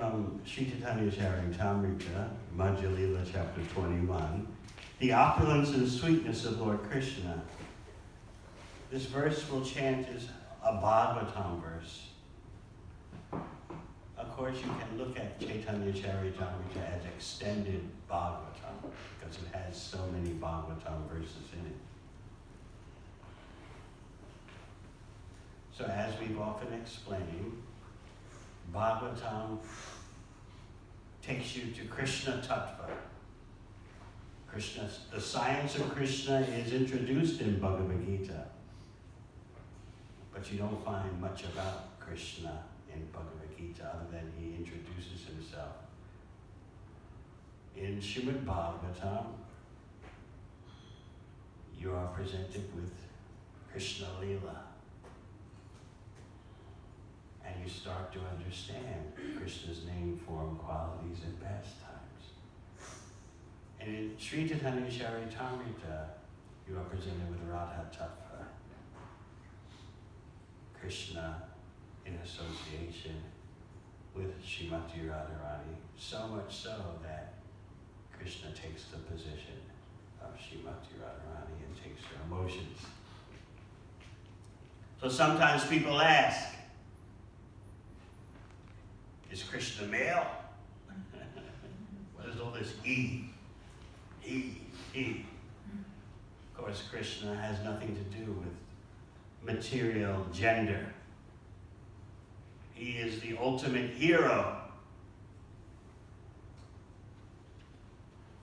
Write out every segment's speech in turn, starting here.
from Sri Chaitanya Charitamrita, Madhya Lila, chapter 21, the opulence and sweetness of Lord Krishna. This verse we'll chant is a Bhagavatam verse. Of course, you can look at Chaitanya Charitamrita as extended Bhagavatam, because it has so many Bhagavatam verses in it. So as we've often explained, Bhagavatam takes you to Krishna Tattva. The science of Krishna is introduced in Bhagavad Gita, but you don't find much about Krishna in Bhagavad Gita other than he introduces himself. In Srimad Bhagavatam, you are presented with Krishna Lila. And you start to understand Krishna's name, form, qualities, and pastimes. And in Sri Chaitanya Charitamrita, you are presented with Radha Tattva, Krishna in association with Srimati Radharani, so much so that Krishna takes the position of Srimati Radharani and takes her emotions. So sometimes people ask, is Krishna male? What is all this he? Of course, Krishna has nothing to do with material gender. He is the ultimate hero.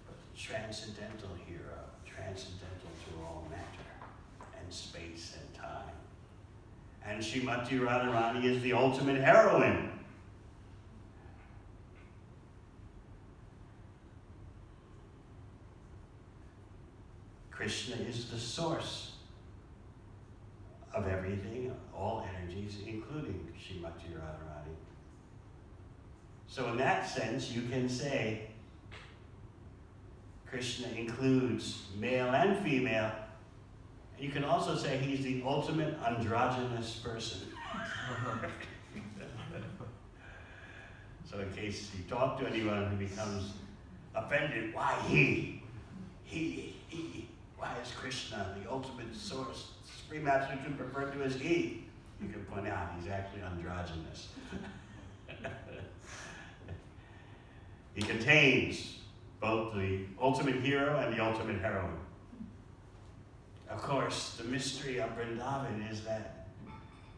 But transcendental hero, transcendental to all matter and space and time. And Srimati Radharani is the ultimate heroine. Krishna is the source of everything, all energies, including Srimati Radharani. So in that sense, you can say Krishna includes male and female. You can also say he's the ultimate androgynous person. So in case you talk to anyone who becomes offended, why he? Why is Krishna the ultimate source? Supreme Absolute referred to as he. You can point out he's actually androgynous. He contains both the ultimate hero and the ultimate heroine. Of course, the mystery of Vrindavan is that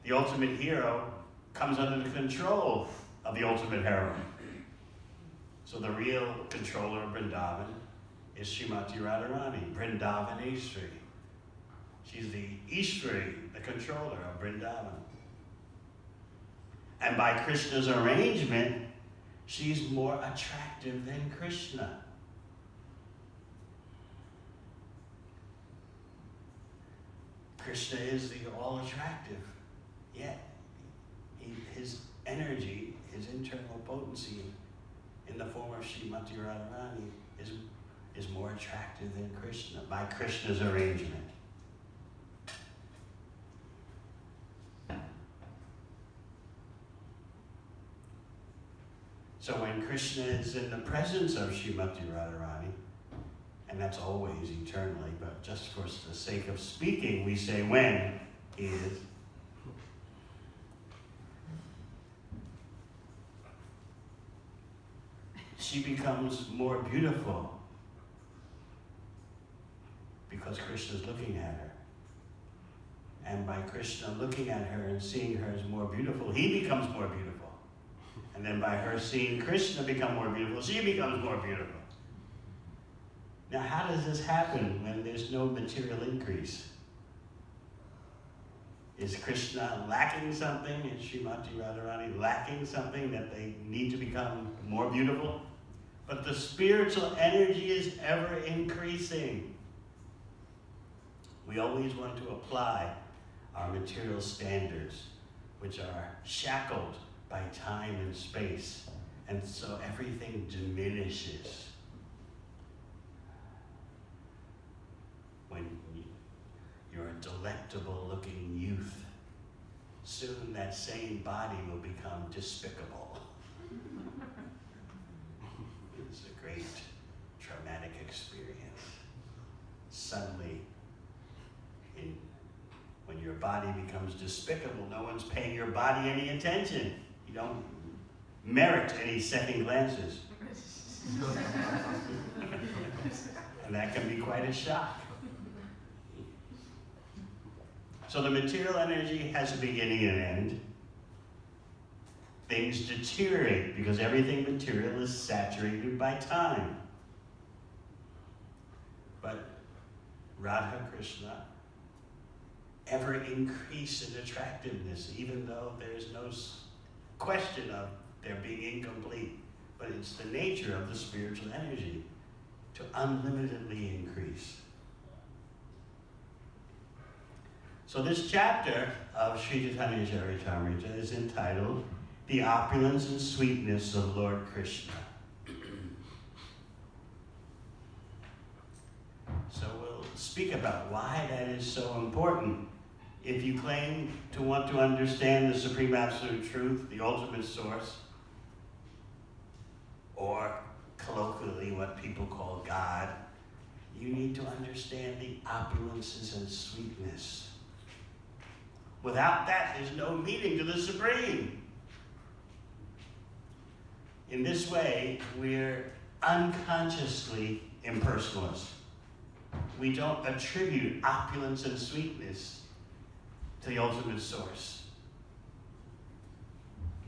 the ultimate hero comes under the control of the ultimate heroine. So the real controller of Vrindavan is Srimati Radharani, Vrindavaneshwari. She's the Ishwari, the controller of Vrindavan. And by Krishna's arrangement, she's more attractive than Krishna. Krishna is the all-attractive, yet his energy, his internal potency in the form of Srimati Radharani is more attractive than Krishna by Krishna's arrangement. So when Krishna is in the presence of Srimati Radharani, and that's always eternally, but just for the sake of speaking, we say when he is. She becomes more beautiful because Krishna is looking at her. And by Krishna looking at her and seeing her as more beautiful, he becomes more beautiful. And then by her seeing Krishna become more beautiful, she becomes more beautiful. Now, how does this happen when there's no material increase? Is Krishna lacking something? Is Srimati Radharani lacking something that they need to become more beautiful? But the spiritual energy is ever increasing. We always want to apply our material standards, which are shackled by time and space, and so everything diminishes. When you're a delectable looking youth, soon that same body will become despicable. suddenly, when your body becomes despicable, no one's paying your body any attention. You don't merit any second glances. And that can be quite a shock. So the material energy has a beginning and an end. Things deteriorate because everything material is saturated by time. But Radha Krishna ever increase in attractiveness, even though there's no question of their being incomplete. But it's the nature of the spiritual energy to unlimitedly increase. So this chapter of Sri Chaitanya Charitamrita is entitled The Opulence and Sweetness of Lord Krishna. So we'll speak about why that is so important. If you claim to want to understand the Supreme Absolute Truth, the ultimate source, or colloquially what people call God, you need to understand the opulences and sweetness. Without that, there's no meaning to the Supreme. In this way, we're unconsciously impersonalists. We don't attribute opulence and sweetness to the ultimate source.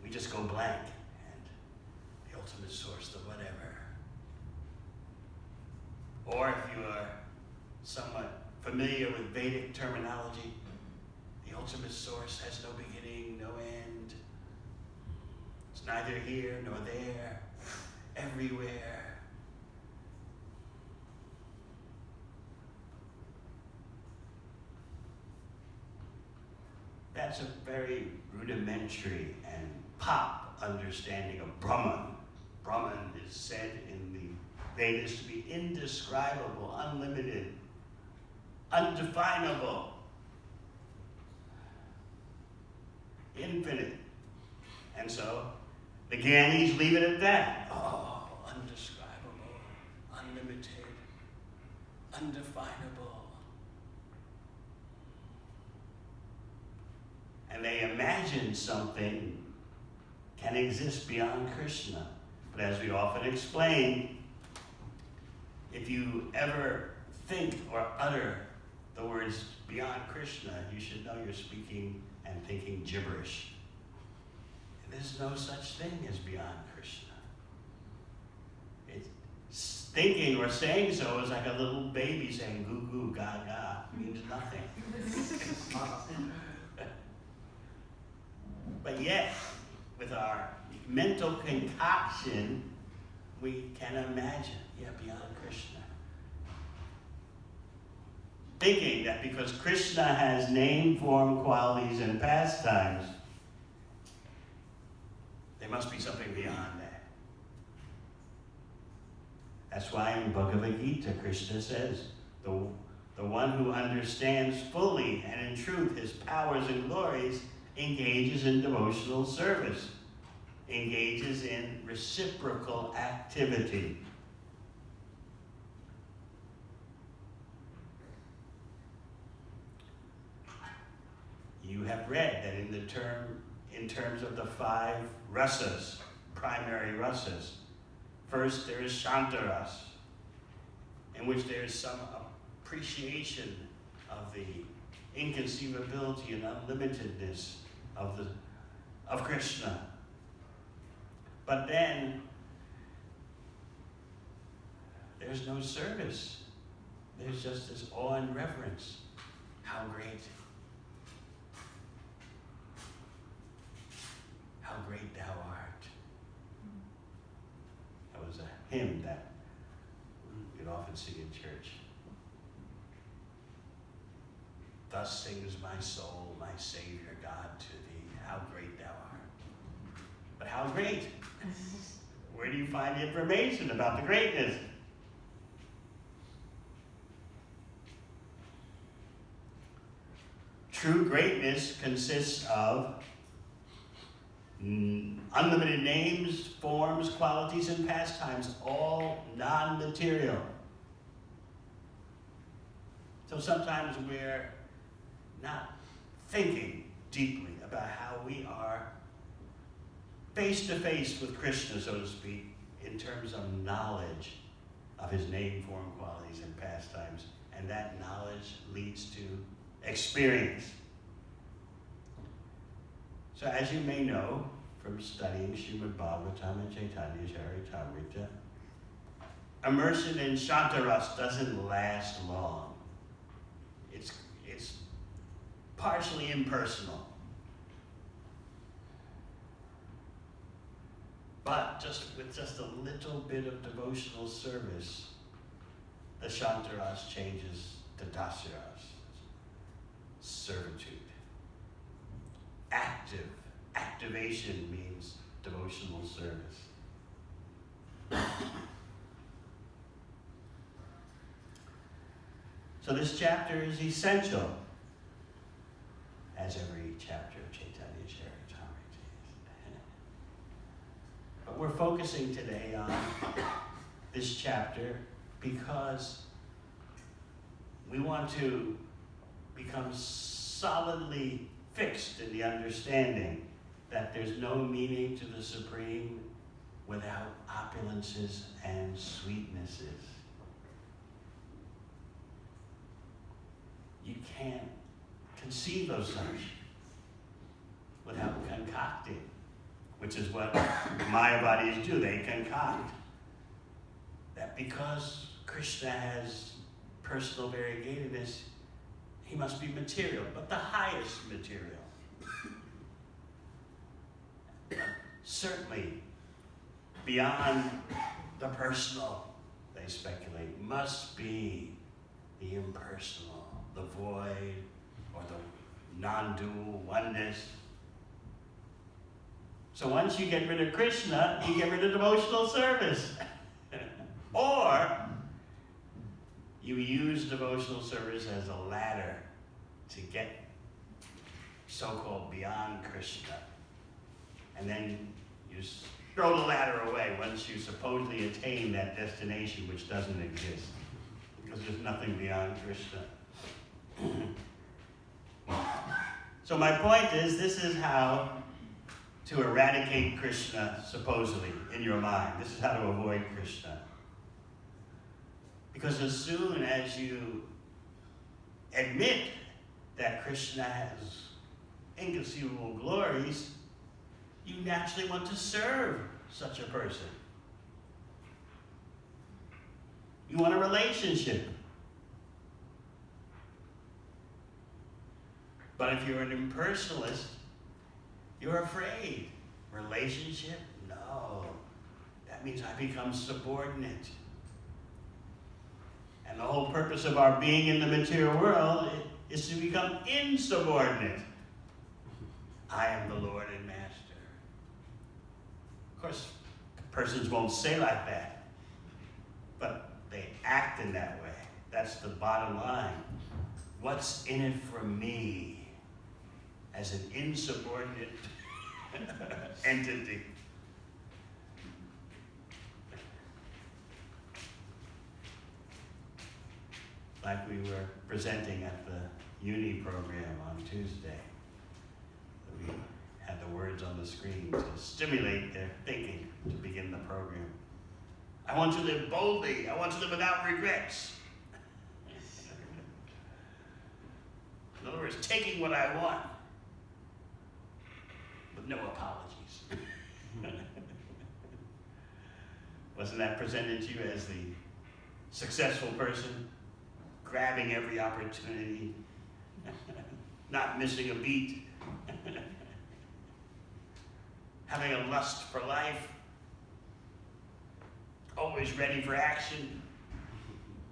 We just go blank, and the ultimate source, the whatever. Or if you are somewhat familiar with Vedic terminology, the ultimate source has no beginning, no end. It's neither here nor there, everywhere. That's a very rudimentary and pop understanding of Brahman. Brahman is said in the Vedas to be indescribable, unlimited, undefinable, infinite. And so the Gyanis leave it at that. Oh, undescribable, unlimited, undefinable. And they imagine something can exist beyond Krishna. But as we often explain, if you ever think or utter the words beyond Krishna, you should know you're speaking and thinking gibberish. There's no such thing as beyond Krishna. It's thinking or saying so is like a little baby saying goo goo gaga. It means nothing. But yet, with our mental concoction, we can imagine, beyond Krishna. Thinking that because Krishna has name, form, qualities, and pastimes, there must be something beyond that. That's why in Bhagavad Gita, Krishna says, the one who understands fully and in truth his powers and glories engages in devotional service, engages in reciprocal activity. You have read that in terms of the 5 rasas, primary rasas, first there is Shantaras, in which there is some appreciation of the inconceivability and unlimitedness of Krishna. But then there's no service. There's just this awe and reverence. How great. How great thou art. That was a hymn that we'd often sing in church. Thus sings my soul, my Savior God, to thee. How great thou art. But how great? Where do you find the information about the greatness? True greatness consists of unlimited names, forms, qualities, and pastimes, all non-material. So sometimes we're not thinking deeply about how we are face to face with Krishna, so to speak, in terms of knowledge of his name, form, qualities, and pastimes. And that knowledge leads to experience. So as you may know from studying Srimad Bhagavatam and Chaitanya Charitamrita, immersion in Shantaras doesn't last long. It's partially impersonal. But with just a little bit of devotional service, the Shantaras changes to Dasaras, servitude. Activation means devotional service. So this chapter is essential, as every chapter of Chaitanya Charitamrita is. But we're focusing today on this chapter because we want to become solidly fixed in the understanding that there's no meaning to the Supreme without opulences and sweetnesses. You can't conceive of such without concocting, which is what Mayavadis do. They concoct that because Krishna has personal variegatedness, he must be material, but the highest material. Certainly, beyond the personal, they speculate, must be the impersonal, the void, or the non-dual oneness. So once you get rid of Krishna, you get rid of devotional service. Or you use devotional service as a ladder to get so-called beyond Krishna. And then you throw the ladder away once you supposedly attain that destination which doesn't exist, because there's nothing beyond Krishna. So my point is, this is how to eradicate Krishna, supposedly, in your mind. This is how to avoid Krishna. Because as soon as you admit that Krishna has inconceivable glories, you naturally want to serve such a person. You want a relationship. But if you're an impersonalist, you're afraid. Relationship? No. That means I become subordinate. And the whole purpose of our being in the material world is to become insubordinate. I am the Lord and Master. Of course, persons won't say like that, but they act in that way. That's the bottom line. What's in it for me as an insubordinate entity? Like we were presenting at the uni program on Tuesday. We had the words on the screen to stimulate their thinking to begin the program. I want to live boldly. I want to live without regrets. In other words, taking what I want with no apologies. Wasn't that presented to you as the successful person? Grabbing every opportunity, not missing a beat, having a lust for life, always ready for action,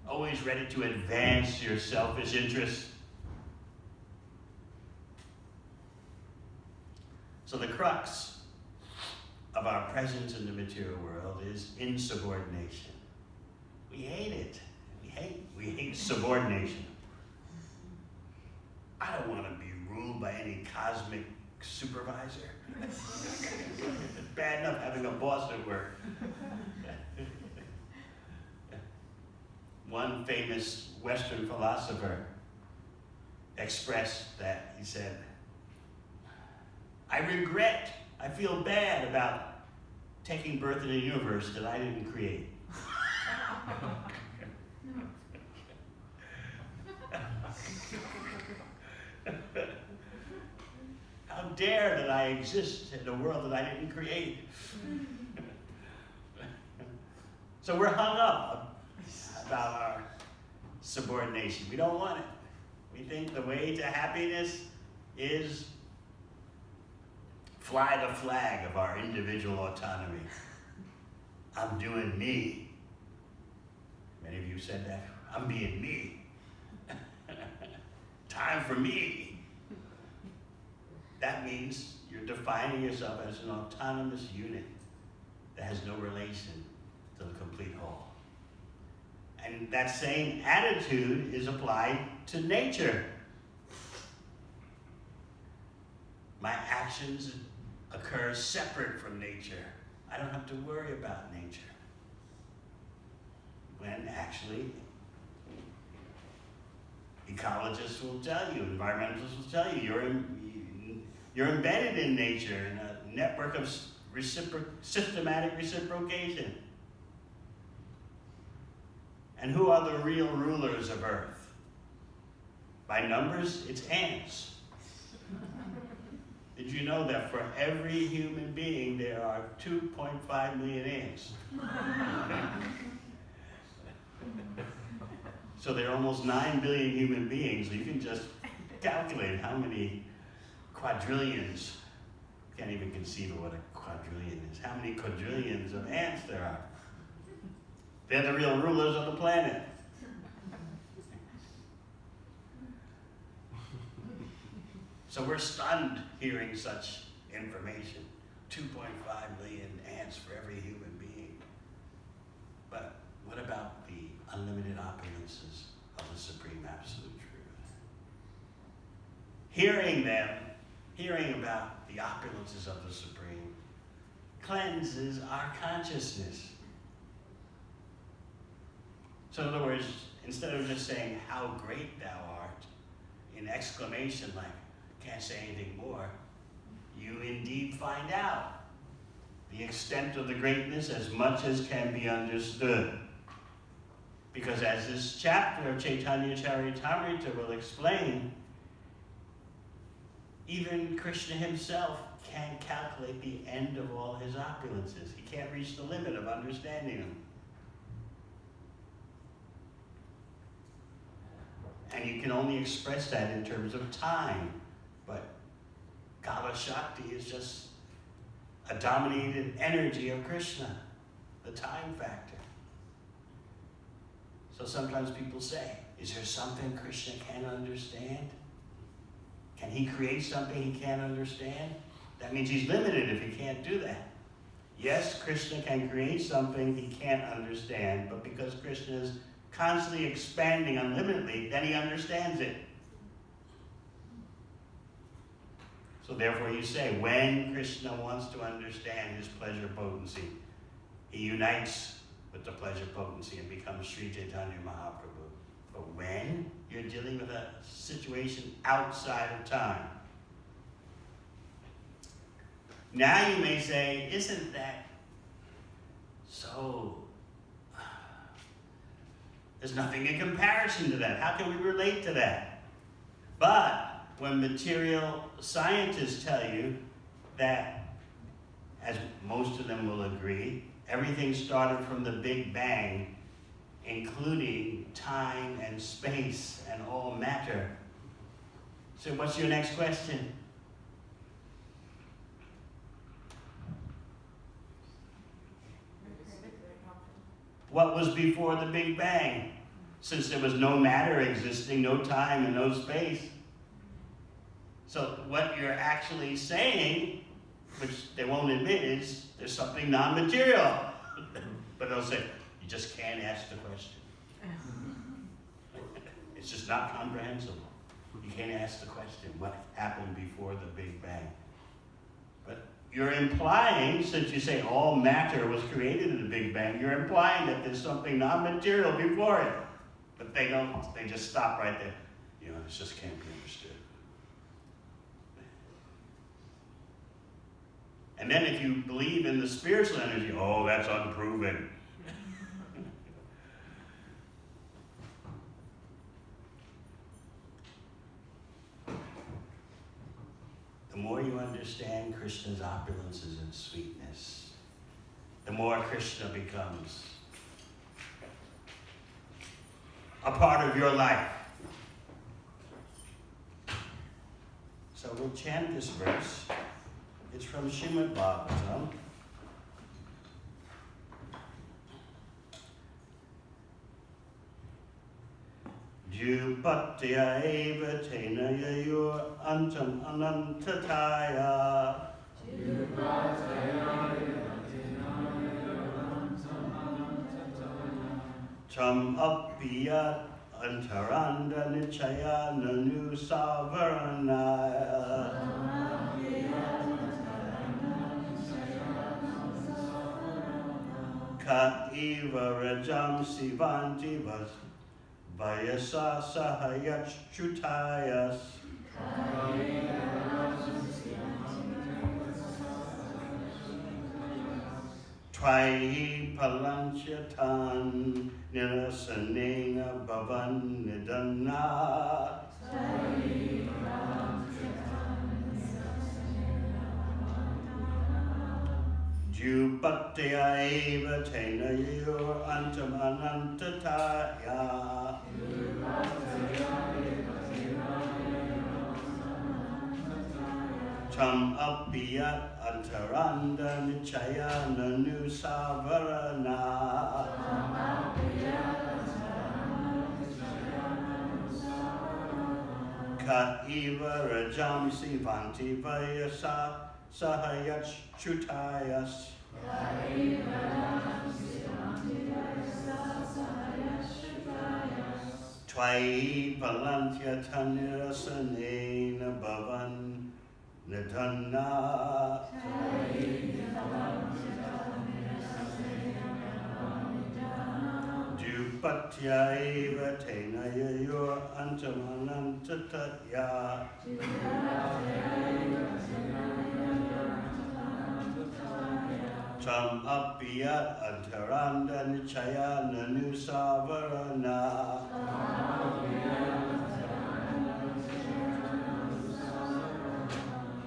always ready to advance your selfish interests. So the crux of our presence in the material world is insubordination. We hate it. We hate subordination. I don't want to be ruled by any cosmic supervisor. It's bad enough having a boss at work. one famous Western philosopher expressed that. He said, I feel bad about taking birth in a universe that I didn't create. How dare that I exist in a world that I didn't create. So we're hung up about our subordination. We don't want it. We think the way to happiness is fly the flag of our individual autonomy. I'm doing me. Many of you said that. I'm being me. Time for me. That means you're defining yourself as an autonomous unit that has no relation to the complete whole. And that same attitude is applied to nature. My actions occur separate from nature. I don't have to worry about nature. When actually, ecologists will tell you, environmentalists will tell you, you're embedded in nature in a network of systematic reciprocation. And who are the real rulers of Earth? By numbers, it's ants. Did you know that for every human being, there are 2.5 million ants? So there are almost 9 billion human beings. So you can just calculate how many quadrillions, can't even conceive of what a quadrillion is, how many quadrillions of ants there are. They're the real rulers of the planet. So we're stunned hearing such information. 2.5 million ants for every human being. But what about the unlimited opulences of the Supreme Absolute Truth? Hearing about the opulences of the Supreme cleanses our consciousness. So in other words, instead of just saying, how great thou art, in exclamation like, can't say anything more, you indeed find out the extent of the greatness as much as can be understood. Because as this chapter of Chaitanya Charitamrita will explain, even Krishna himself can't calculate the end of all his opulences. He can't reach the limit of understanding them. And you can only express that in terms of time. But Kala Shakti is just a dominated energy of Krishna, the time factor. So sometimes people say, is there something Krishna can't understand? Can he create something he can't understand? That means he's limited if he can't do that. Yes, Krishna can create something he can't understand, but because Krishna is constantly expanding unlimitedly, then he understands it. So therefore you say, when Krishna wants to understand his pleasure potency, he unites with the pleasure potency and becomes Sri Chaitanya Mahaprabhu. But when you're dealing with a situation outside of time, now you may say, isn't that so? There's nothing in comparison to that. How can we relate to that? But when material scientists tell you that, as most of them will agree, everything started from the Big Bang, including time and space and all matter. So what's your next question? What was before the Big Bang? Since there was no matter existing, no time and no space. So what you're actually saying, which they won't admit, is there's something non-material. But they'll say, you just can't ask the question. It's just not comprehensible. You can't ask the question, what happened before the Big Bang? But you're implying, since you say all matter was created in the Big Bang, you're implying that there's something non-material before it. But they don't, they just stop right there. You know, it just can't be understood. And then if you believe in the spiritual energy, oh, that's unproven. The more you understand Krishna's opulences and sweetness, the more Krishna becomes a part of your life. So we'll chant this verse. It's from Srimad Bhagavatam. Jupatya eva tena yayur antam anantataya. Cham appiyat antaranda nichaya nanu savaranaya. Ka eva rajam sivanti vas vayasa sahayach chutayas. Tvai palanchatan nirasanena bhavan nidana. Jupatya eva tena yur antam anantataya. Tam appiyat antaranda nichaya nanu savarana. Ka eva rajam sivanti vayasa sahayach chutayas. Tvai palantya tanirasanena bhavan nidana. Jupatya eva tena yayur antam anantataya. Tam appiyat antaranda nichaya nanu savarana.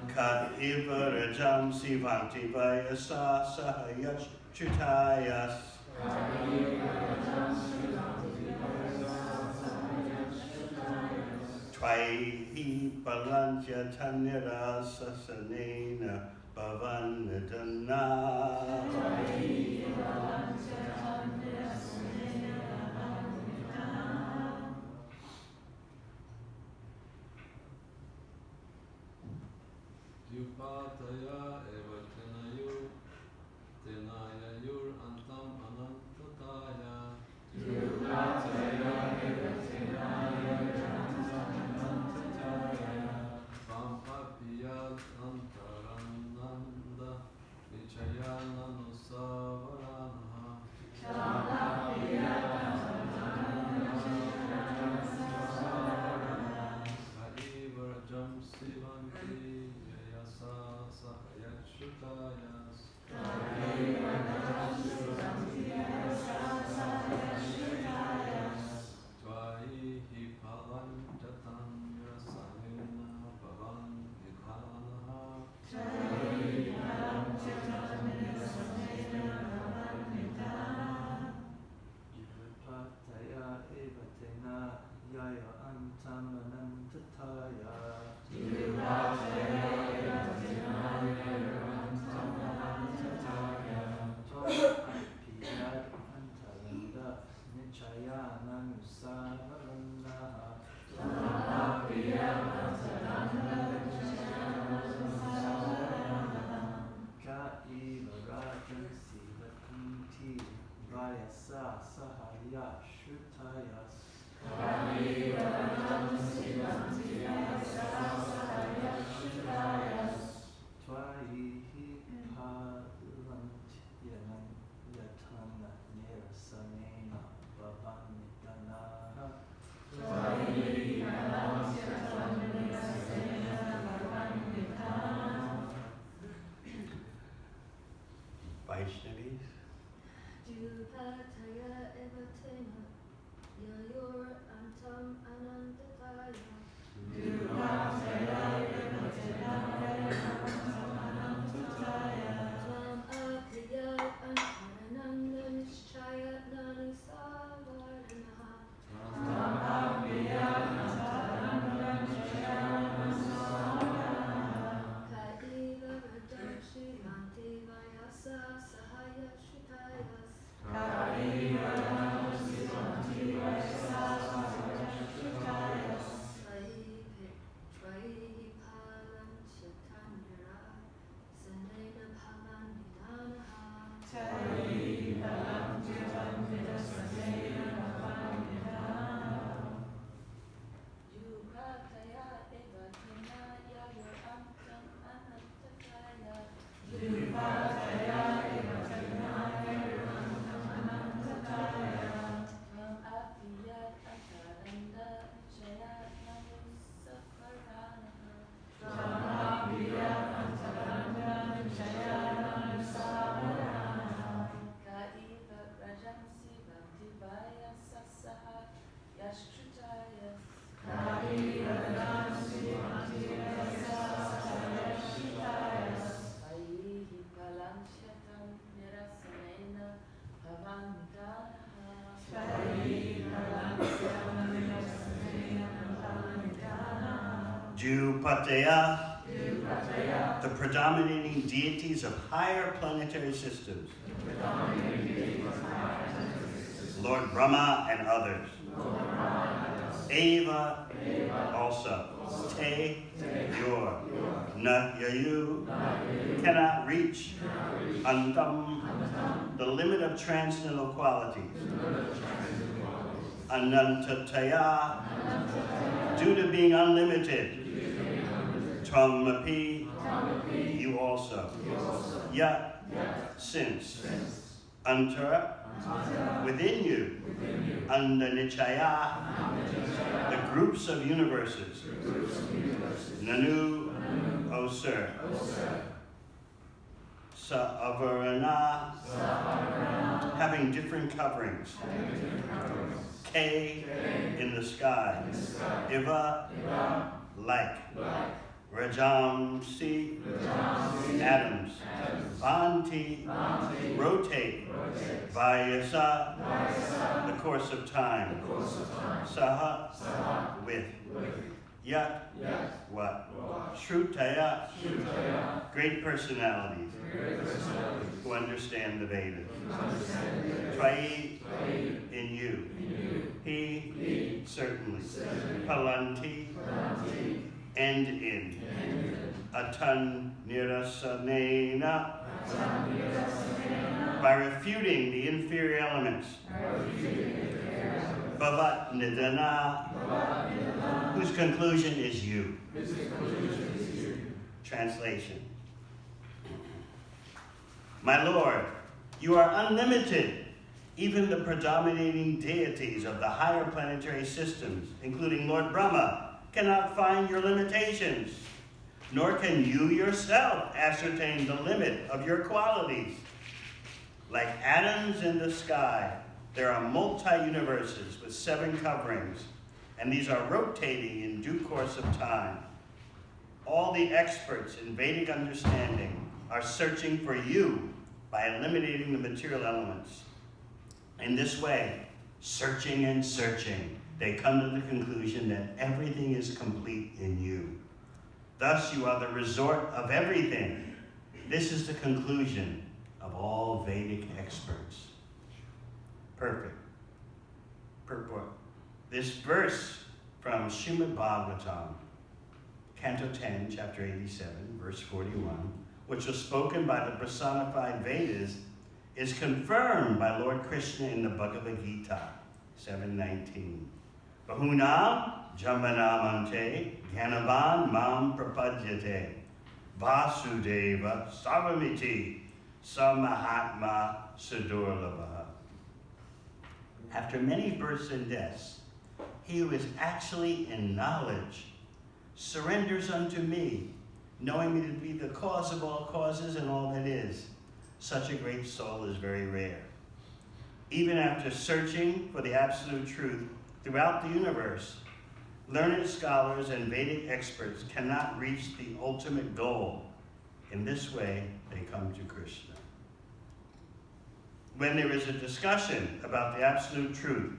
Ka eva rajam sivanti vayasa sahayach chutayas. Tvai palantya tanira sasanena bhavan nidana. Yupataya eva tenayayur antam anantataya. Yupataya eva tenayayur antam anantataya. Pampapiyat antarananda vichayana nusavaranaha. Pampapiyat antarananda vichayana nusavaranaha. Kaivarajam sivanti Jupataya, the predominating deities of higher planetary systems. Lord Brahma and others. Eva, also. Te, your. Na, yayu, cannot reach. Antam, the limit of transcendental qualities. Anantataya, due to being unlimited. Tvamapi, you also. Yat, since. Antara, within you. Andanichaya, the groups of universes. Nanu, O sir. Saavarana, having different coverings. K, in the sky. Iva, like. Rajamsi, atoms. Vanti, rotate. Vayasa, the course of time. Saha, with. Yat, what? Shrutaya, great personalities who understand the Vedas. Tvai, in you. He, certainly. Palanti, and in. Atan nirasanena, by refuting the inferior elements. Bhavat nidana, whose conclusion is you. Translation. My Lord, you are unlimited. Even the predominating deities of the higher planetary systems, including Lord Brahma, cannot find your limitations, nor can you yourself ascertain the limit of your qualities. Like atoms in the sky, there are multi-universes with 7 coverings, and these are rotating in due course of time. All the experts in Vedic understanding are searching for you by eliminating the material elements. In this way, searching and searching, they come to the conclusion that everything is complete in you. Thus, you are the resort of everything. This is the conclusion of all Vedic experts. Perfect. Purport. This verse from Srimad Bhagavatam, Canto 10, Chapter 87, verse 41, which was spoken by the personified Vedas, is confirmed by Lord Krishna in the Bhagavad Gita, 7:19. Bahunam jamanamante gyanavan mam prapadyate vasudeva savamiti samahatma sudurlabha. After many births and deaths, he who is actually in knowledge surrenders unto me, knowing me to be the cause of all causes and all that is. Such a great soul is very rare. Even after searching for the absolute truth throughout the universe, learned scholars and Vedic experts cannot reach the ultimate goal. In this way, they come to Krishna. When there is a discussion about the absolute truth,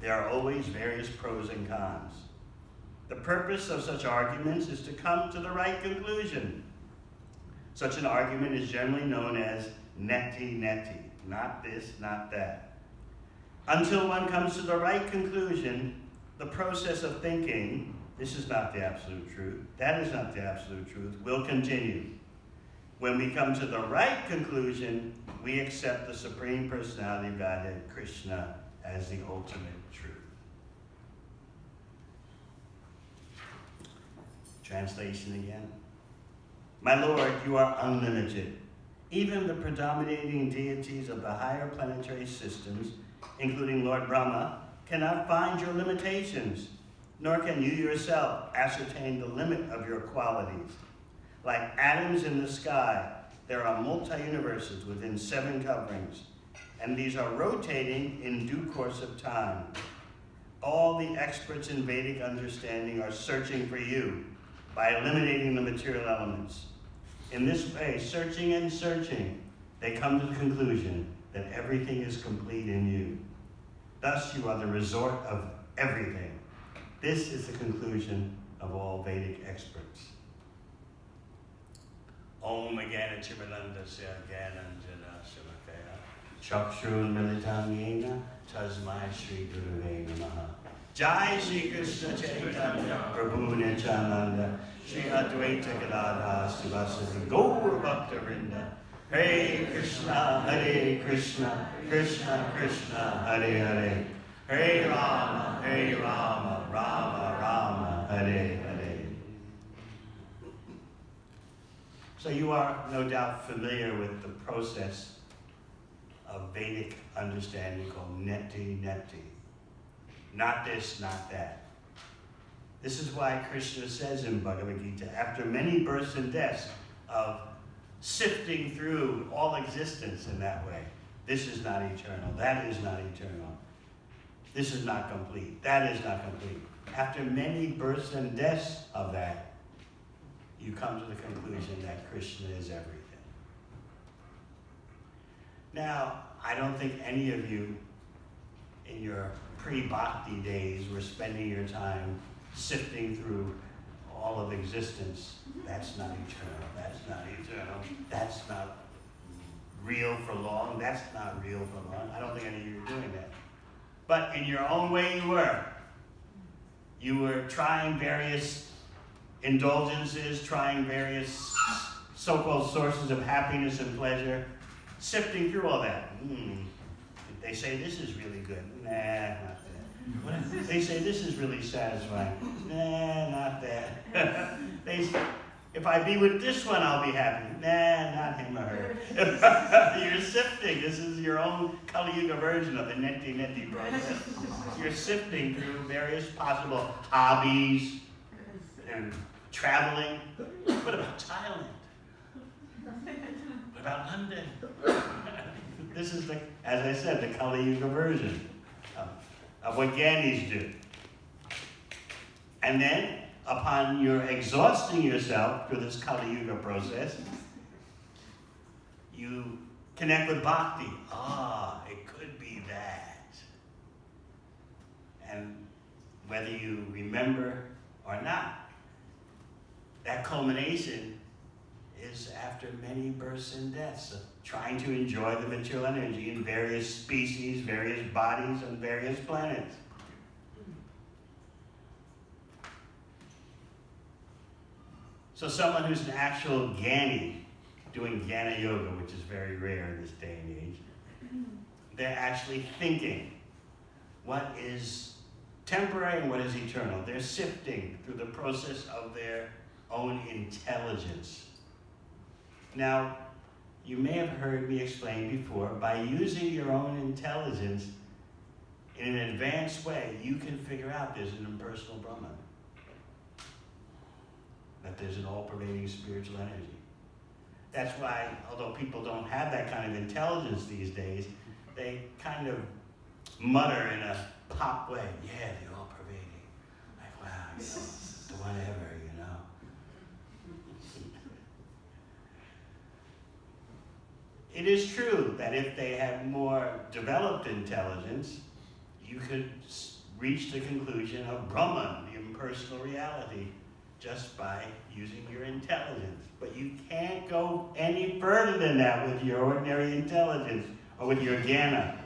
there are always various pros and cons. The purpose of such arguments is to come to the right conclusion. Such an argument is generally known as neti-neti, not this, not that. Until one comes to the right conclusion, the process of thinking, this is not the absolute truth, that is not the absolute truth, will continue. When we come to the right conclusion, we accept the Supreme Personality of Godhead, Krishna, as the ultimate truth. Translation again. My Lord, you are unlimited. Even the predominating deities of the higher planetary systems, including Lord Brahma, cannot find your limitations, nor can you yourself ascertain the limit of your qualities. Like atoms in the sky, there are multi-universes within 7 coverings, and these are rotating in due course of time. All the experts in Vedic understanding are searching for you by eliminating the material elements. In this way, searching and searching, they come to the conclusion that everything is complete in you. Thus, you are the resort of everything. This is the conclusion of all Vedic experts. Om Agana Chimalandasya Gananjana Shamakaya Chakshurun Militam Yena Tasmai Shri Guruve Namaha. Jai Shri Krishna Chaitanya Prabhu Nityananda Shri Advaita Gadadha Sivasati Gaur Bhakta Vrinda. Hare Krishna, Krishna Krishna, Hare Hare. Hare Rama, Rama Rama, Hare Hare. So you are no doubt familiar with the process of Vedic understanding called neti-neti. Not this, not that. This is why Krishna says in Bhagavad Gita, after many births and deaths of sifting through all existence in that way, this is not eternal, that is not eternal, this is not complete, that is not complete. After many births and deaths of that, you come to the conclusion that Krishna is everything. Now, I don't think any of you in your pre-bhakti days were spending your time sifting through all of existence. That's not eternal, that's not eternal, that's not real for long, that's not real for long. I don't think any of you are doing that. But in your own way you were. You were trying various indulgences, trying various so-called sources of happiness and pleasure, sifting through all that. They say this is really good. Nah, not that. They say this is really satisfying. Nah, not that. They say, if I be with this one, I'll be happy. Nah, not him or her. You're sifting. This is your own Kali Yuga version of the neti-neti process. You're sifting through various possible hobbies and traveling. What about Thailand? What about London? This is, as I said, the Kali Yuga version of what Gandhis do. And then, upon your exhausting yourself through this Kali Yuga process, you connect with Bhakti. It could be that. And whether you remember or not, that culmination is after many births and deaths of trying to enjoy the material energy in various species, various bodies, on various planets. So someone who's an actual Jnani, doing Jnana Yoga, which is very rare in this day and age, they're actually thinking what is temporary and what is eternal. They're sifting through the process of their own intelligence. Now, you may have heard me explain before, by using your own intelligence in an advanced way, you can figure out there's an impersonal Brahman, that there's an all-pervading spiritual energy. That's why, although people don't have that kind of intelligence these days, they kind of mutter in a pop way, yeah, the all-pervading. Like, wow, you know, the whatever, you know. It is true that if they have more developed intelligence, you could reach the conclusion of Brahman, the impersonal reality, just by using your intelligence. But you can't go any further than that with your ordinary intelligence or with your jnana.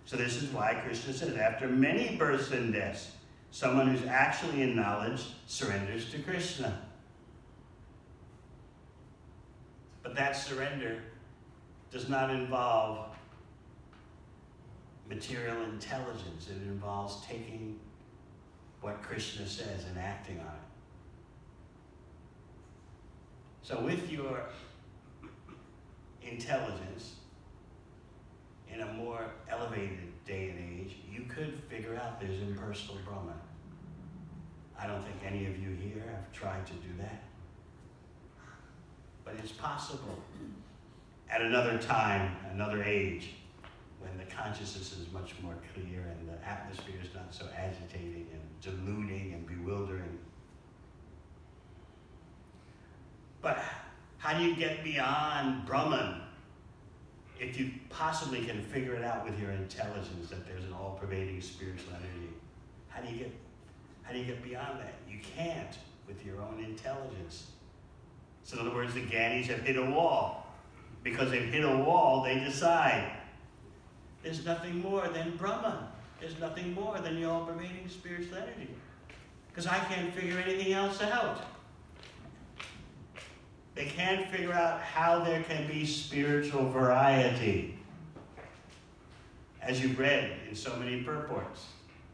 So this is why Krishna says, after many births and deaths, someone who's actually in knowledge surrenders to Krishna. But that surrender does not involve material intelligence. It involves taking what Krishna says and acting on it. So with your intelligence, in a more elevated day and age, you could figure out there's impersonal Brahman. I don't think any of you here have tried to do that. But it's possible at another time, another age, when the consciousness is much more clear and the atmosphere is not so agitating and deluding and bewildering. But how do you get beyond Brahman if you possibly can figure it out with your intelligence that there's an all-pervading spiritual energy? How do you get beyond that? You can't with your own intelligence. So in other words, the Gyanis have hit a wall. Because they've hit a wall, they decide there's nothing more than Brahman. There's nothing more than the all-pervading spiritual energy. Because I can't figure anything else out. They can't figure out how there can be spiritual variety. As you've read in so many purports.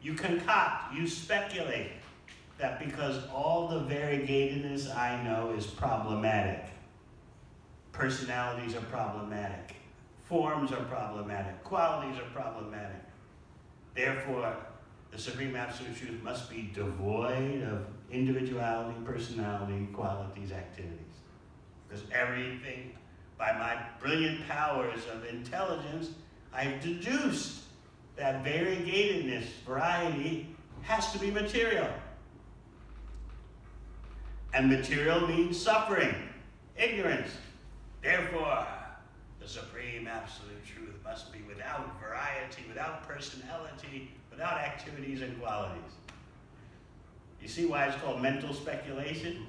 You concoct, you speculate that because all the variegatedness I know is problematic. Personalities are problematic. Forms are problematic. Qualities are problematic. Therefore, the Supreme Absolute Truth must be devoid of individuality, personality, qualities, activities. Because everything, by my brilliant powers of intelligence, I've deduced that variegatedness, variety, has to be material. And material means suffering, ignorance. Therefore, the Supreme Absolute Truth must be without variety, without personality, without activities and qualities. You see why it's called mental speculation?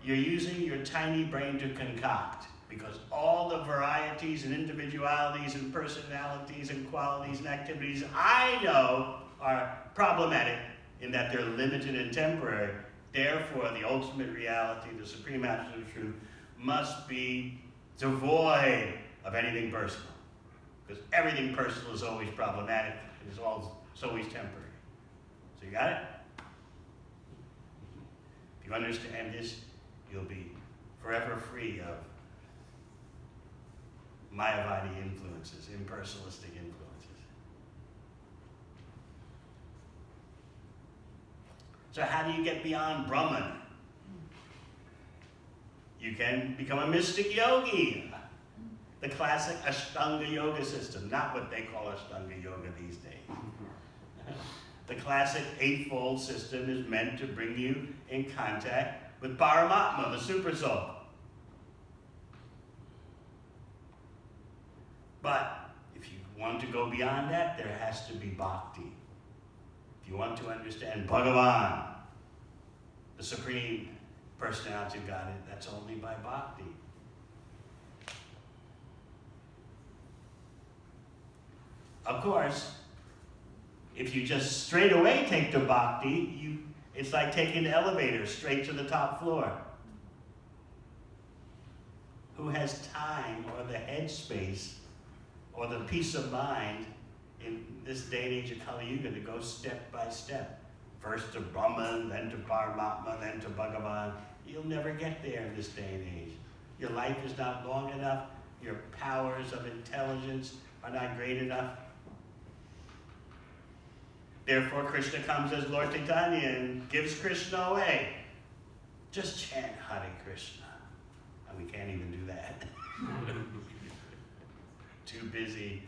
You're using your tiny brain to concoct, because all the varieties and individualities and personalities and qualities and activities I know are problematic in that they're limited and temporary. Therefore, the ultimate reality, the Supreme Absolute Truth, must be devoid of anything personal. Because everything personal is always problematic, and it's always temporary. So you got it? If you understand this, you'll be forever free of Mayavadi influences, impersonalistic influences. So how do you get beyond Brahman? You can become a mystic yogi. The classic Ashtanga yoga system, not what they call Ashtanga yoga these days. The classic eightfold system is meant to bring you in contact with Paramatma, the Supersoul. But if you want to go beyond that, there has to be bhakti. If you want to understand Bhagavan, the Supreme Personality of Godhead, that's only by bhakti. Of course, if you just straight away take to bhakti, it's like taking the elevator straight to the top floor. Who has time or the headspace or the peace of mind in this day and age of Kali Yuga to go step by step? First to Brahman, then to Paramatma, then to Bhagavan. You'll never get there in this day and age. Your life is not long enough. Your powers of intelligence are not great enough. Therefore, Krishna comes as Lord Chaitanya and gives Krishna away. Just chant Hare Krishna. And we can't even do that. Too busy.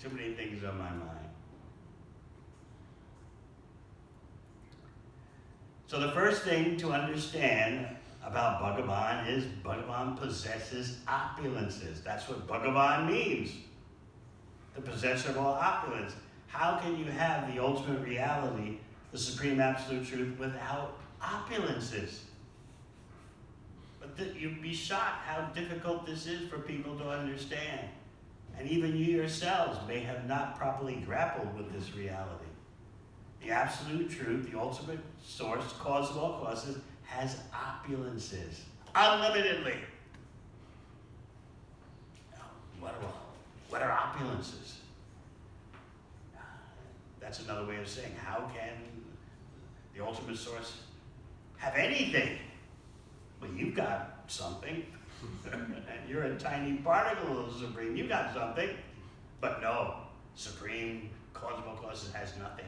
Too many things on my mind. So the first thing to understand about Bhagavan is Bhagavan possesses opulences. That's what Bhagavan means. The possessor of all opulence. How can you have the ultimate reality, the supreme absolute truth, without opulences? But you'd be shocked how difficult this is for people to understand. And even you yourselves may have not properly grappled with this reality. The absolute truth, the ultimate source, cause of all causes, has opulences, unlimitedly. Now, what are opulences? That's another way of saying, how can the ultimate source have anything? Well, you've got something. And you're a tiny particle of the Supreme. You got something. But no, Supreme cause of all causes has nothing.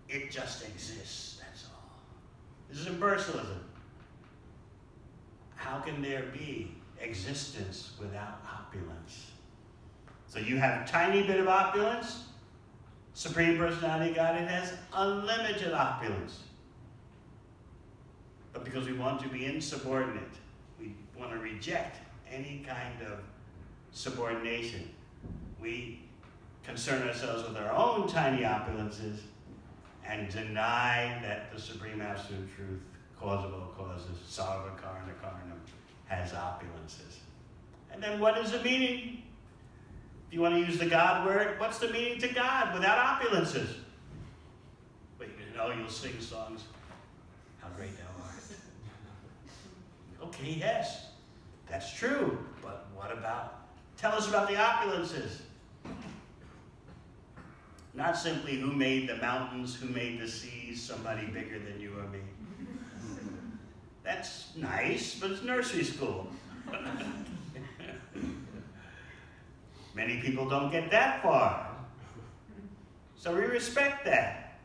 It just exists, that's all. This is impersonalism. How can there be existence without opulence? So you have a tiny bit of opulence. Supreme Personality of Godhead has unlimited opulence. But because we want to be insubordinate, we want to reject any kind of subordination. We concern ourselves with our own tiny opulences and deny that the Supreme Absolute Truth, cause of all causes, Sarva Karana Karanam, has opulences. And then what is the meaning? If you want to use the God word, what's the meaning to God without opulences? But you'll sing songs, how great thou art. Okay, yes, that's true, but what about, tell us about the opulences. Not simply who made the mountains, who made the seas, somebody bigger than you or me. That's nice, but it's nursery school. Many people don't get that far. So we respect that.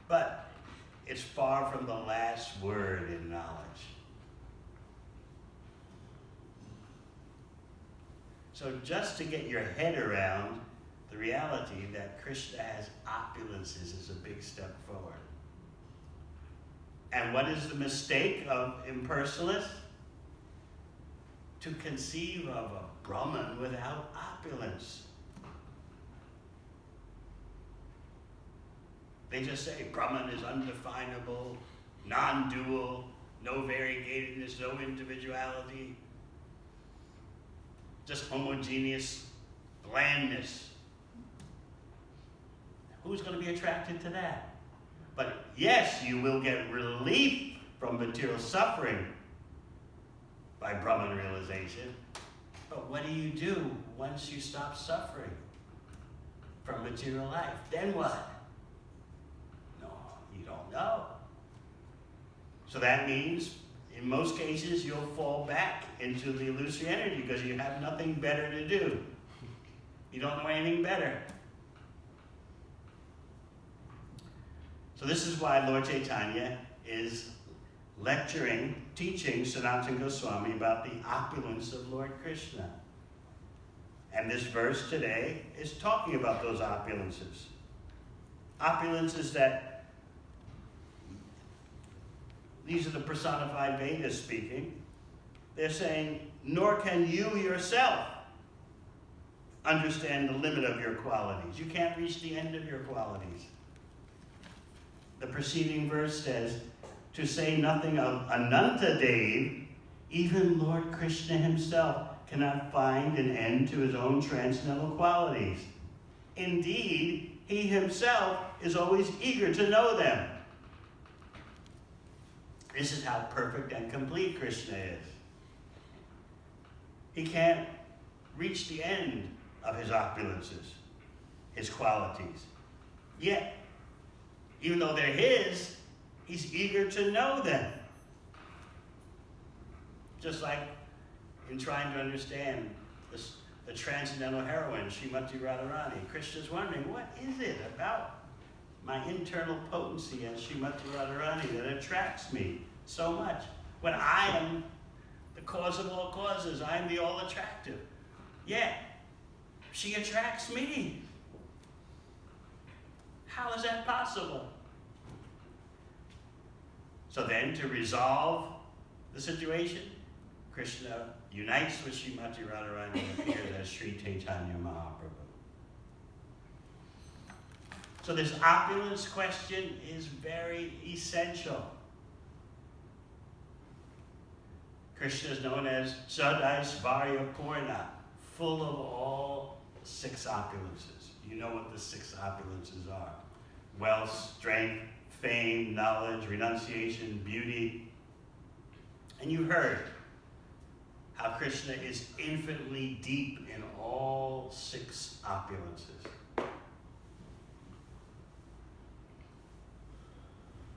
But it's far from the last word in knowledge. So just to get your head around the reality that Krishna has opulences is a big step forward. And what is the mistake of impersonalists? To conceive of a Brahman without opulence. They just say Brahman is undefinable, non-dual, no variegatedness, no individuality, just homogeneous blandness. Who's going to be attracted to that? But yes, you will get relief from material suffering by Brahman realization. But what do you do once you stop suffering from material life? Then what? No, you don't know. So that means, in most cases, you'll fall back into the illusory energy because you have nothing better to do. You don't know anything better. So this is why Lord Chaitanya is lecturing, teaching Sanatana Goswami about the opulence of Lord Krishna. And this verse today is talking about those opulences. Opulences that, these are the personified Vedas speaking. They're saying, nor can you yourself understand the limit of your qualities. You can't reach the end of your qualities. The preceding verse says, to say nothing of Ananta Dev, even Lord Krishna himself cannot find an end to his own transcendental qualities. Indeed, he himself is always eager to know them. This is how perfect and complete Krishna is. He can't reach the end of his opulences, his qualities. Yet, even though they're his, he's eager to know them. Just like in trying to understand the transcendental heroine, Srimati Radharani, Krishna's wondering, what is it about my internal potency as Srimati Radharani that attracts me so much. When I am the cause of all causes, I am the all attractive. Yeah, she attracts me. How is that possible? So then, to resolve the situation, Krishna unites with Srimati Radharani and appears as Sri Chaitanya Mahaprabhu. So this opulence question is very essential. Krishna is known as Sadaishvarya Purna, full of all 6 opulences. You know what the 6 opulences are. Wealth, strength, fame, knowledge, renunciation, beauty. And you heard how Krishna is infinitely deep in all 6 opulences.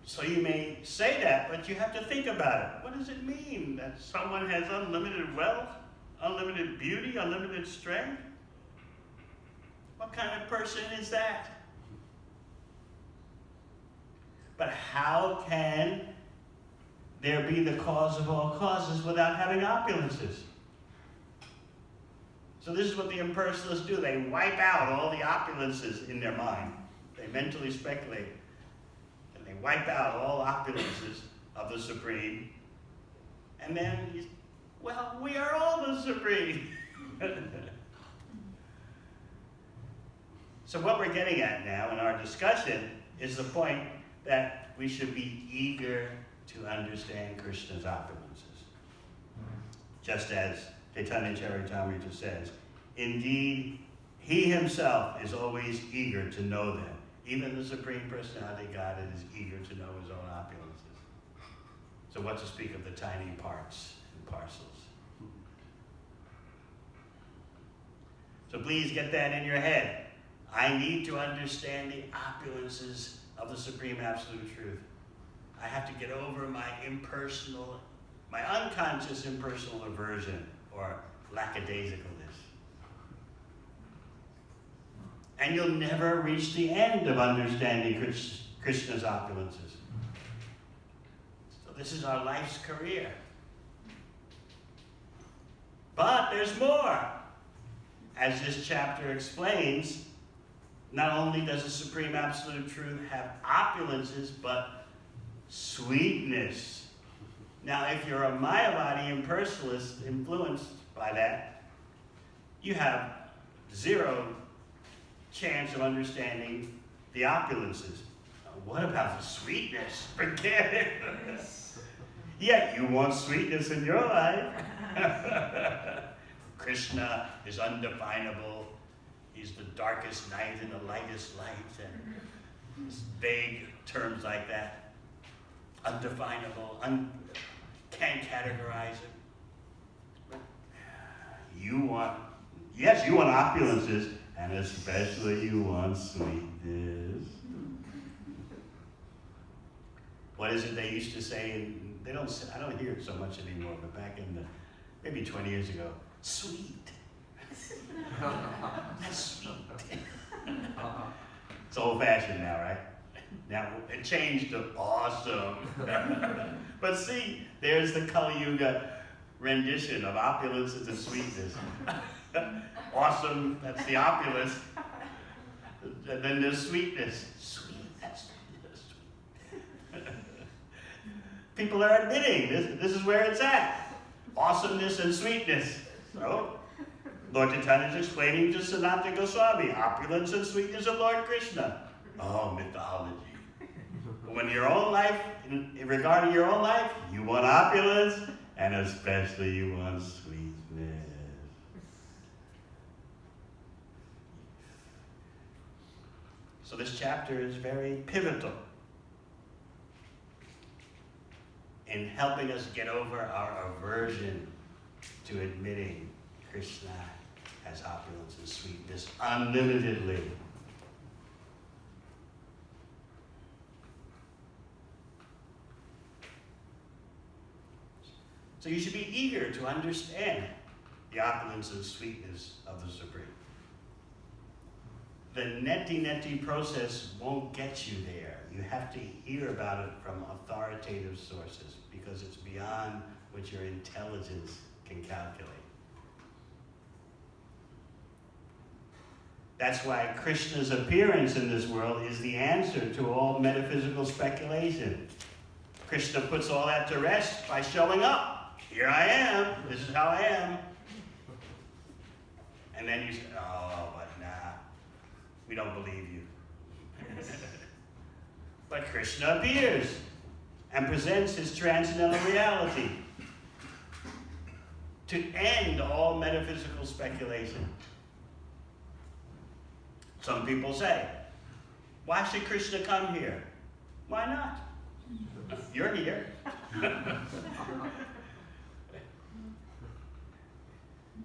So you may say that, but you have to think about it. What does it mean that someone has unlimited wealth, unlimited beauty, unlimited strength? What kind of person is that? But how can there be the cause of all causes without having opulences? So this is what the impersonalists do. They wipe out all the opulences in their mind. They mentally speculate. And they wipe out all opulences of the Supreme. And then, well, we are all the Supreme. So what we're getting at now in our discussion is the point that we should be eager to understand Krishna's opulences. Just as Chaitanya Charitamrita says, indeed, he himself is always eager to know them. Even the Supreme Personality Godhead is eager to know his own opulences. So what to speak of the tiny parts and parcels? So please get that in your head. I need to understand the opulences of the Supreme Absolute Truth. I have to get over my unconscious impersonal aversion or lackadaisicalness. And you'll never reach the end of understanding Krishna's opulences. So this is our life's career. But there's more. As this chapter explains, not only does the Supreme Absolute Truth have opulences, but sweetness. Now, if you're a Mayavadi impersonalist influenced by that, you have 0 chance of understanding the opulences. What about the sweetness? Forget it. Yeah, you want sweetness in your life. Krishna is undefinable. He's the darkest night and the lightest light, and vague terms like that. Undefinable, can't categorize it. But you want opulences, and especially you want sweetness. What is it they used to say? I don't hear it so much anymore, but back in maybe 20 years ago, sweet. That's sweet. It's old-fashioned now, right? Now it changed to awesome. But see, there's the Kali Yuga rendition of opulences and sweetness. Awesome, that's the opulence. And then there's sweetness. Sweet, that's sweet. People are admitting this is where it's at. Awesomeness and sweetness. So, Lord Chaitanya is explaining to Sanatana Goswami, opulence and sweetness of Lord Krishna. Oh, mythology. But when your own life, regarding your own life, you want opulence, and especially you want sweetness. So this chapter is very pivotal in helping us get over our aversion to admitting Krishna has opulence and sweetness unlimitedly. So you should be eager to understand the opulence and sweetness of the Supreme. the neti-neti process won't get you there. You have to hear about it from authoritative sources because it's beyond what your intelligence can calculate. That's why Krishna's appearance in this world is the answer to all metaphysical speculation. Krishna puts all that to rest by showing up. Here I am. This is how I am. And then you say, oh, but nah, we don't believe you. But Krishna appears and presents his transcendental reality to end all metaphysical speculation. Some people say, why should Krishna come here? Why not? You're here.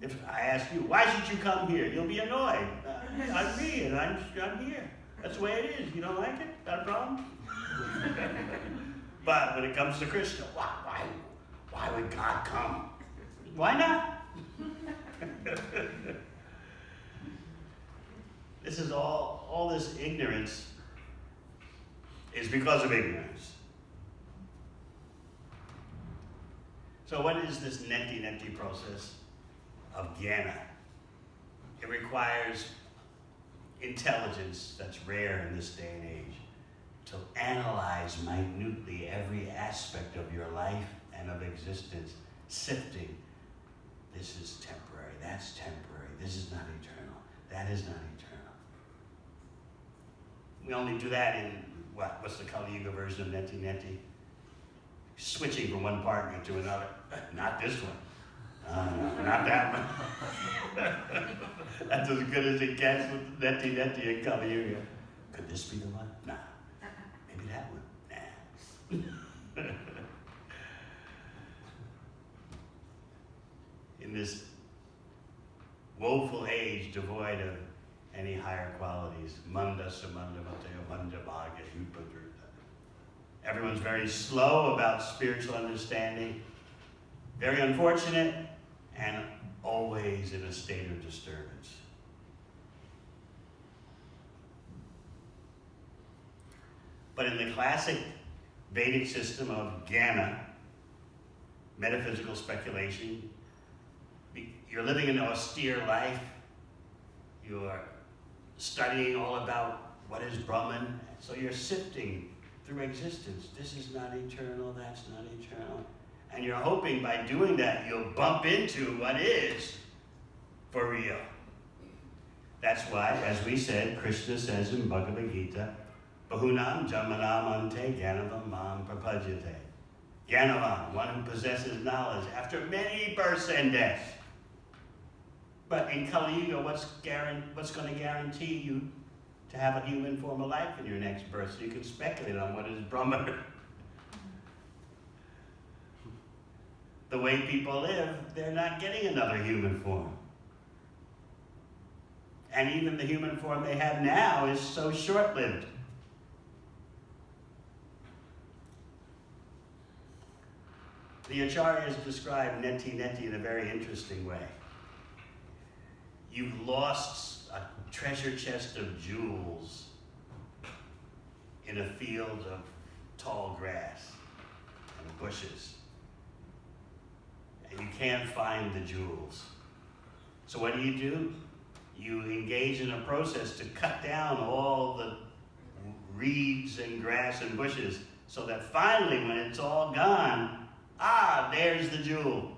If I ask you, why should you come here? You'll be annoyed. I'm me, and I'm here. That's the way it is. You don't like it? Got a problem? But when it comes to Krishna, why would God come? Why not? This is all this ignorance is because of ignorance. So what is this neti-neti process of jnana? It requires intelligence that's rare in this day and age to analyze minutely every aspect of your life and of existence, sifting. This is temporary, that's temporary, this is not eternal, that is not eternal. We only do that in, what's the Kali Yuga version of neti-neti? Switching from one partner to another. Not this one. Not that one. That's as good as it gets with neti-neti and Kali Yuga. Could this be the one? Nah. Maybe that one. Nah. In this woeful age devoid of any higher qualities, manda samanda mateo manda bhagya upadrita. Everyone's very slow about spiritual understanding, very unfortunate, and always in a state of disturbance. But in the classic Vedic system of jnana, metaphysical speculation, you're living an austere life, you're studying all about what is Brahman, so you're sifting through existence. This is not eternal, that's not eternal. And you're hoping by doing that you'll bump into what is for real. That's why, as we said, Krishna says in Bhagavad Gita, Bahunam jamanam ante gyanavam mam prapajyate. Gyanavam, one who possesses knowledge after many births and deaths. But in Kali Yuga, what's going to guarantee you to have a human form of life in your next birth so you can speculate on what is Brahman? The way people live, they're not getting another human form. And even the human form they have now is so short-lived. The Acharyas describe neti-neti in a very interesting way. You've lost a treasure chest of jewels in a field of tall grass and bushes. And you can't find the jewels. So what do? You engage in a process to cut down all the reeds and grass and bushes so that finally when it's all gone, there's the jewel.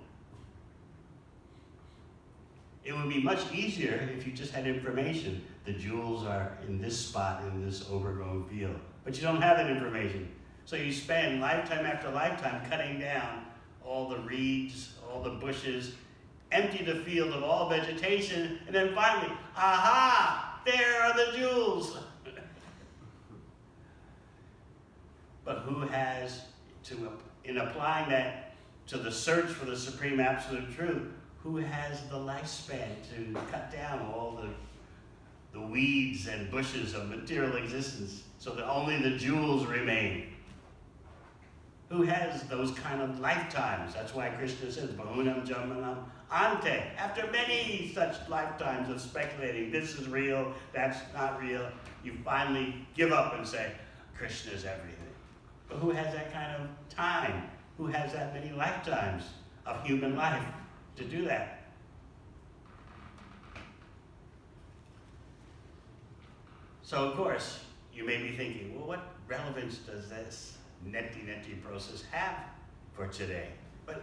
It would be much easier if you just had information. The jewels are in this spot in this overgrown field. But you don't have that information. So you spend lifetime after lifetime cutting down all the reeds, all the bushes, empty the field of all vegetation, and then finally, there are the jewels. But who has in applying that to the search for the supreme absolute truth, who has the lifespan to cut down all the weeds and bushes of material existence so that only the jewels remain? Who has those kind of lifetimes? That's why Krishna says, Bahunam jamanam ante, after many such lifetimes of speculating, this is real, that's not real, you finally give up and say, Krishna is everything. But who has that kind of time? Who has that many lifetimes of human life to do that? So of course, you may be thinking, well, what relevance does this neti-neti process have for today? But